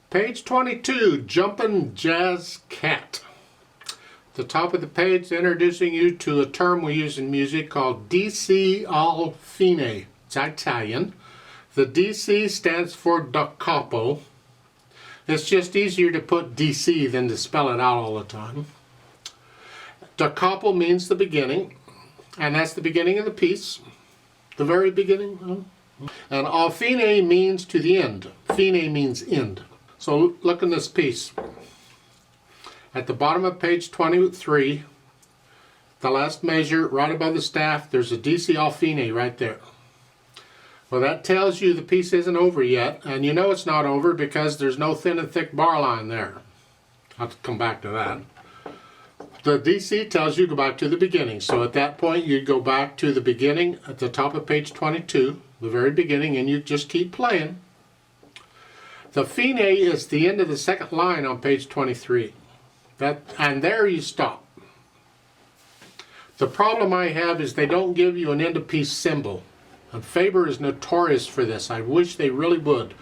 Page 22, Jumpin Jazz Cat. The top of the page introducing you to a term we use in music called DC al fine. It's Italian. The DC stands for da capo. It's just easier to put DC than to spell it out all the time. Da capo means the beginning, and that's the beginning of the piece. The very beginning. And al fine means to the end. Fine means end. So look in this piece. At the bottom of page 23, the last measure right above the staff, there's a DC al fine right there. Well, that tells you the piece isn't over yet, and you know it's not over because there's no thin and thick bar line there. I'll come back to that. The DC tells you go back to the beginning. So at that point, you'd go back to the beginning at the top of page 22, the very beginning, and you just keep playing. The fine is the end of the second line on page 23. And there you stop. The problem I have is they don't give you an end of piece symbol. And Faber is notorious for this. I wish they really would.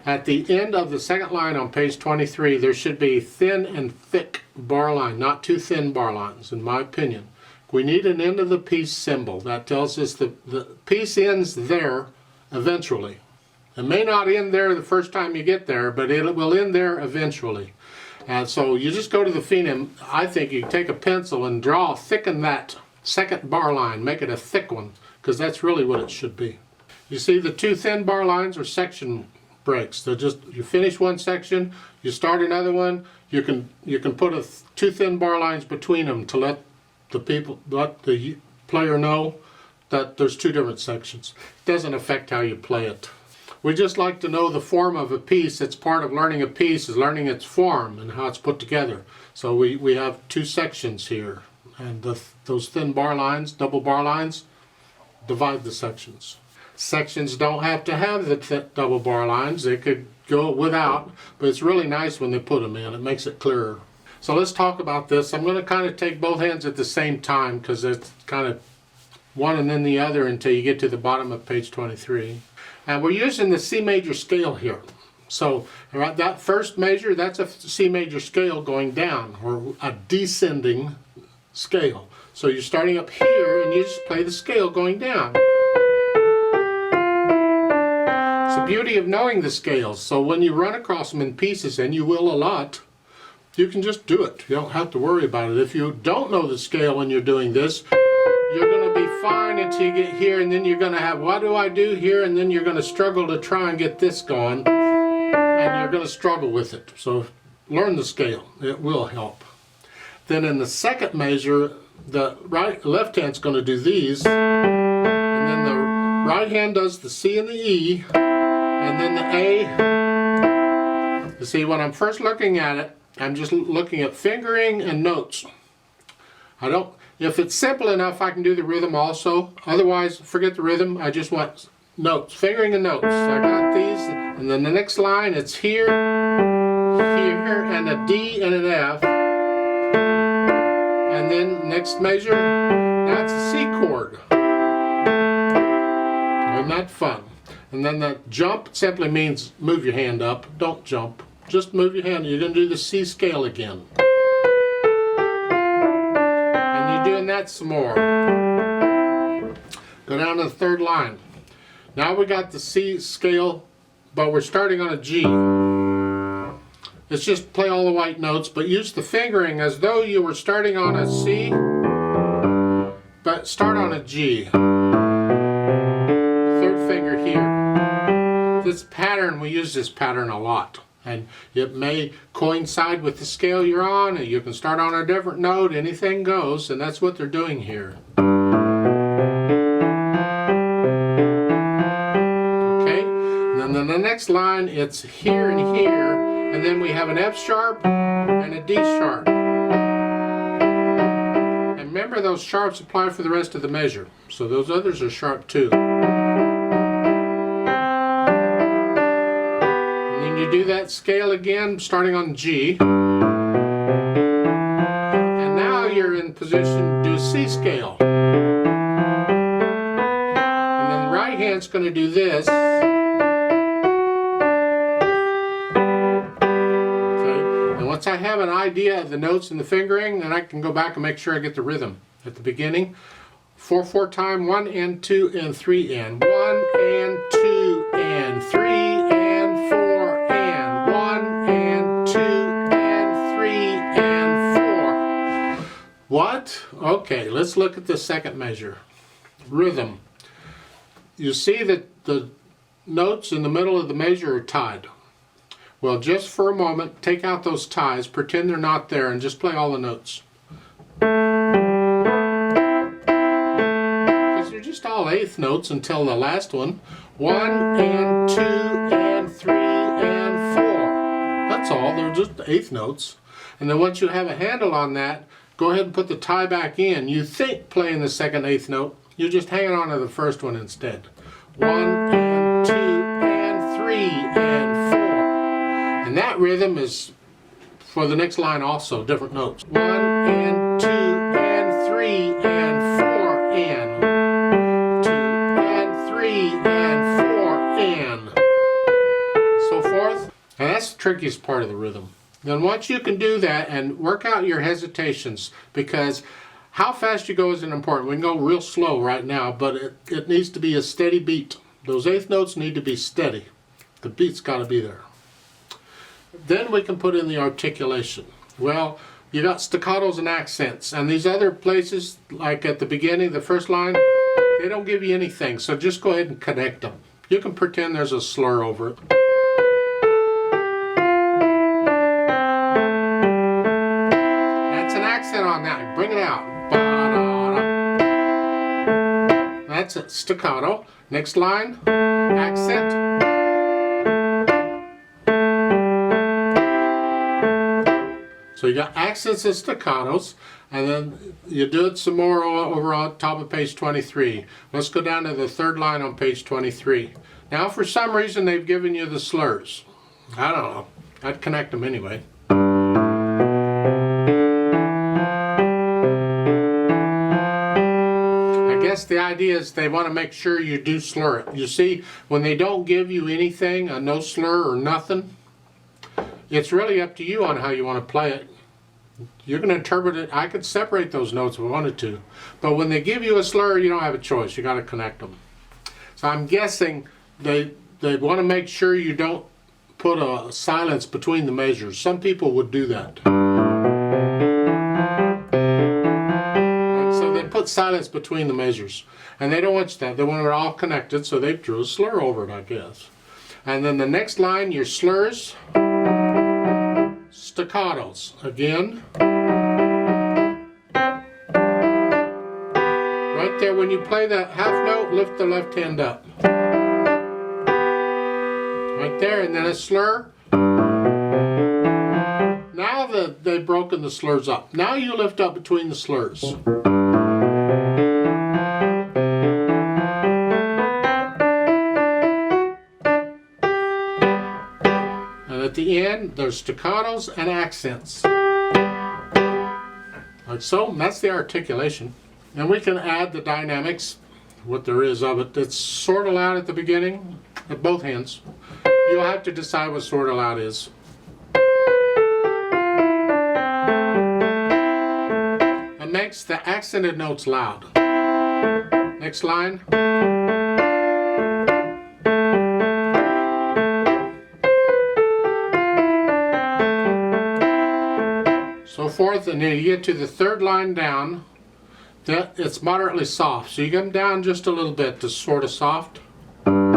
At the end of the second line on page 23, there should be thin and thick bar line, not too thin bar lines, in my opinion. We need an end of the piece symbol. That tells us the piece ends there eventually. It may not end there the first time you get there, but it will end there eventually. And so you just go to the fine. I think you take a pencil and thicken that second bar line, make it a thick one, because that's really what it should be. You see the two thin bar lines are section breaks. They're just, you finish one section, you start another one, you can put two thin bar lines between them to let the player know that there's two different sections. It doesn't affect how you play it. We just like to know the form of a piece. It's part of learning a piece is learning its form and how it's put together. So we have two sections here, and those thin bar lines, double bar lines, divide the sections. Sections don't have to have the double bar lines. They could go without, but it's really nice when they put them in. It makes it clearer. So let's talk about this. I'm going to kind of take both hands at the same time because it's kind of one and then the other until you get to the bottom of page 23. And we're using the C major scale here. So right, that first measure, that's a C major scale going down, or a descending scale. So you're starting up here and you just play the scale going down. It's the beauty of knowing the scales. So when you run across them in pieces, and you will a lot, you can just do it. You don't have to worry about it. If you don't know the scale when you're doing this, you're going to be fine until you get here, and then you're going to have, what do I do here? And then you're going to struggle to try and get this going, and you're going to struggle with it. So learn the scale. It will help. Then in the second measure, the left hand's going to do these, and then the right hand does the C and the E, and then the A. You see, when I'm first looking at it, I'm just looking at fingering and notes. If it's simple enough, I can do the rhythm also. Otherwise, forget the rhythm. I just want notes, fingering and notes. So I got these, and then the next line, it's here, here, and a D and an F. And then next measure, that's a C chord. Isn't that fun? And then the jump simply means move your hand up. Don't jump. Just move your hand. You're going to do the C scale again. Doing that some more. Go down to the third line. Now we got the C scale, but we're starting on a G. Let's just play all the white notes, but use the fingering as though you were starting on a C, but start on a G. Third finger here. This pattern, we use this pattern a lot. And it may coincide with the scale you're on, and you can start on a different note, anything goes, and that's what they're doing here. Okay, and then the next line, it's here and here, and then we have an F sharp and a D sharp. And remember, those sharps apply for the rest of the measure, so those others are sharp too. Do that scale again, starting on G, and now you're in position to do C scale, and then the right hand's going to do this, Once I have an idea of the notes and the fingering, then I can go back and make sure I get the rhythm at the beginning. 4/4 time, 1 and 2 and 3 and 1 and 2 and 3 and 4 and 1 and 2 and 3 and 4. What? Okay, let's look at the second measure. Rhythm. You see that the notes in the middle of the measure are tied. Well, just for a moment, take out those ties, pretend they're not there, and just play all the notes. Because they're just all eighth notes until the last one. 1 and 2 and 3 and 4. That's all, they're just eighth notes. And then once you have a handle on that, go ahead and put the tie back in. You think playing the second eighth note, you're just hanging on to the first one instead. 1 and 2 and 3 and 4. And that rhythm is for the next line also, different notes. 1 and 2 and 3 and 4 and 2 and 3 and 4 and so forth. And that's the trickiest part of the rhythm. Then once you can do that and work out your hesitations, because how fast you go isn't important. We can go real slow right now, but it needs to be a steady beat. Those eighth notes need to be steady. The beat's got to be there. Then we can put in the articulation. Well, you got staccatos and accents, and these other places, like at the beginning, the first line, they don't give you anything, so just go ahead and connect them. You can pretend there's a slur over it. That's an accent on that. Bring it out. That's it, staccato. Next line, accent. So you got accents and staccatos, and then you do it some more over on top of page 23. Let's go down to the third line on page 23. Now for some reason they've given you the slurs. I don't know. I'd connect them anyway. I guess the idea is they want to make sure you do slur it. You see, when they don't give you anything, a no slur or nothing, it's really up to you on how you want to play it. You're going to interpret it. I could separate those notes if I wanted to. But when they give you a slur, you don't have a choice. You got to connect them. So I'm guessing they want to make sure you don't put a silence between the measures. Some people would do that. So they put silence between the measures. And they don't want that. They want it all connected, so they drew a slur over it, I guess. And then the next line, your slurs. Staccatos again. Right there, when you play that half note, lift the left hand up. Right there, and then a slur. Now that they've broken the slurs up, now you lift up between the slurs. At the end, there's staccatos and accents. Like so, and that's the articulation. And we can add the dynamics, what there is of it. It's sort of loud at the beginning, at both hands. You'll have to decide what sort of loud is. It makes the accented notes loud. Next line. So forth, and then you get to the third line down, that it's moderately soft. So you get them down just a little bit to sort of soft. And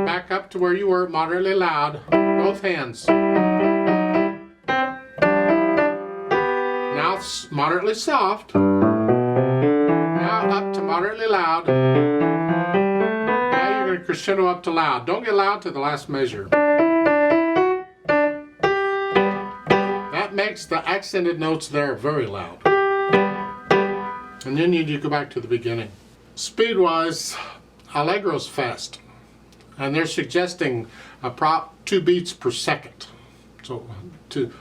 back up to where you were, moderately loud, both hands. Now it's moderately soft. Now up to moderately loud. Now you're going to crescendo up to loud. Don't get loud to the last measure. Makes the accented notes there very loud. And then you go back to the beginning. Speed wise, Allegro's fast, and they're suggesting a 2 beats per second. So 2.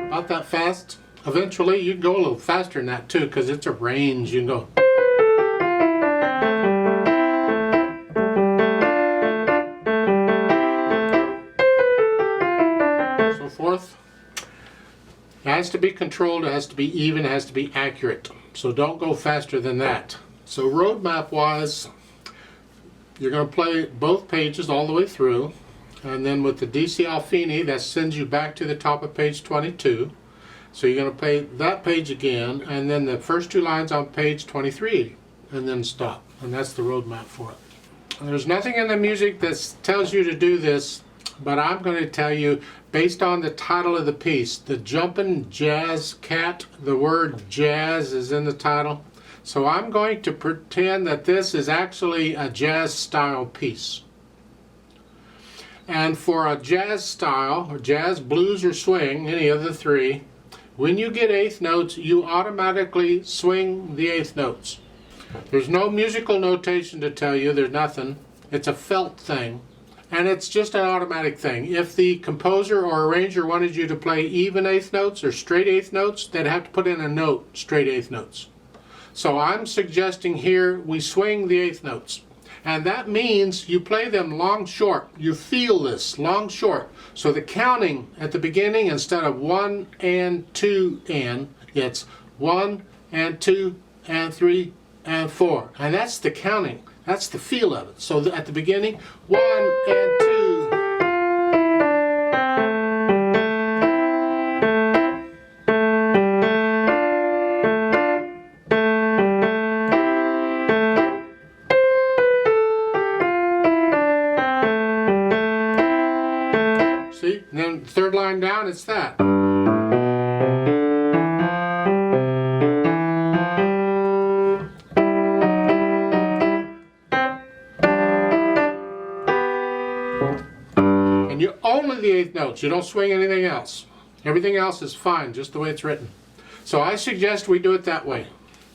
About that fast. eventually you can go a little faster than that too, because it's a range. You can go. So forth. It has to be controlled, it has to be even, it has to be accurate. So don't go faster than that. So roadmap wise, you're going to play both pages all the way through, and then with the DC Alfini that sends you back to the top of page 22. So you're going to play that page again, and then the first two lines on page 23, and then stop. And that's the roadmap for it. And there's nothing in the music that tells you to do this, but I'm going to tell you, based on the title of the piece, the Jumpin Jazz Cat, the word jazz is in the title. So I'm going to pretend that this is actually a jazz style piece. And for a jazz style, or jazz, blues, or swing, any of the three, when you get eighth notes, you automatically swing the eighth notes. There's no musical notation to tell you, there's nothing. It's a felt thing. And it's just an automatic thing. If the composer or arranger wanted you to play even eighth notes or straight eighth notes, they'd have to put in a note, straight eighth notes. So I'm suggesting here we swing the eighth notes. And that means you play them long, short. You feel this, long, short. So the counting at the beginning, instead of 1 and 2 and, it's 1 and 2 and 3 and 4. And that's the counting. That's the feel of it. So at the beginning, 1 and 2. See? And then the third line down, it's that. And you only the eighth notes. You don't swing anything else. Everything else is fine, just the way it's written. So I suggest we do it that way.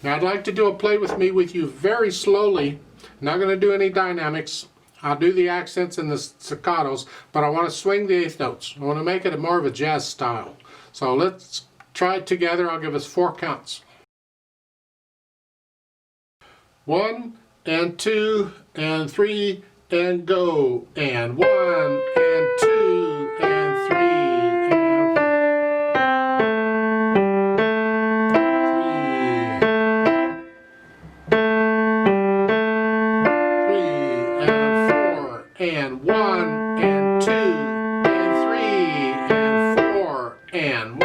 Now I'd like to do a play with me with you very slowly. I'm not going to do any dynamics. I'll do the accents and the staccatos, but I want to swing the eighth notes. I want to make it more of a jazz style. So let's try it together. I'll give us 4 counts. 1 and 2 and 3 and go. And 1 and 2 and 3 and 3 and 1 and 2 and 3 and 4 and 1.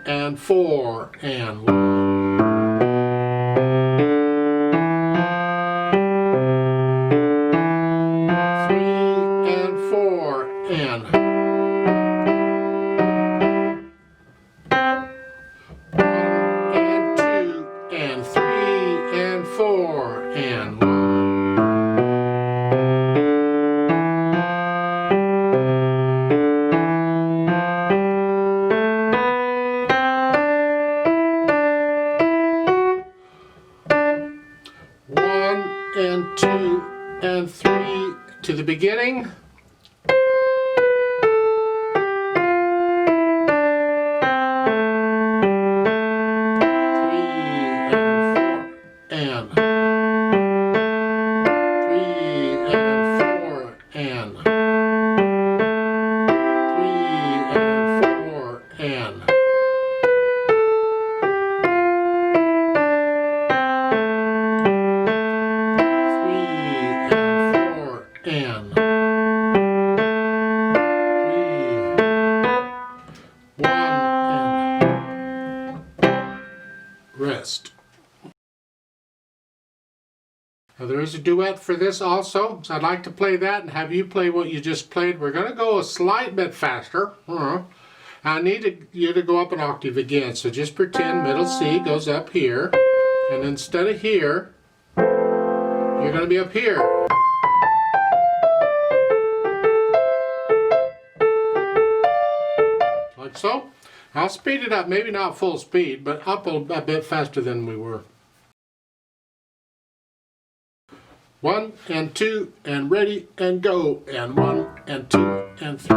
And 4 and 1. 3 and 4 and 1 and 2 and 3 and 4 and 1. 1 and 2 and 3 to the beginning. 3 and 4 and 3 and 4 and 3 and 4 and 1 and rest. Now there is a duet for this also, so I'd like to play that and have you play what you just played. We're going to go a slight bit faster. I need you to go up an octave again, so just pretend middle C goes up here, and instead of here, you're going to be up here. Like so. I'll speed it up, maybe not full speed, but up a bit faster than we were. 1 and 2 and ready and go, and 1 and 2 and 3.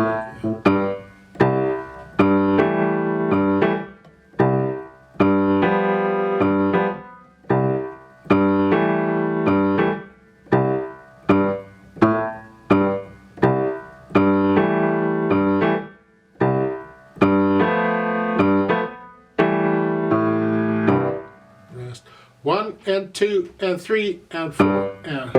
Rest. 1 and 2 and 3 and 4 and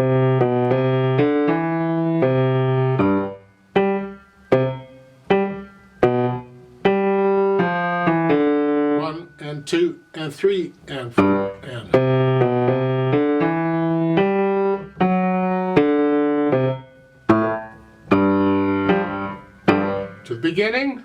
1 and 2 and 3 and 4 and to the beginning.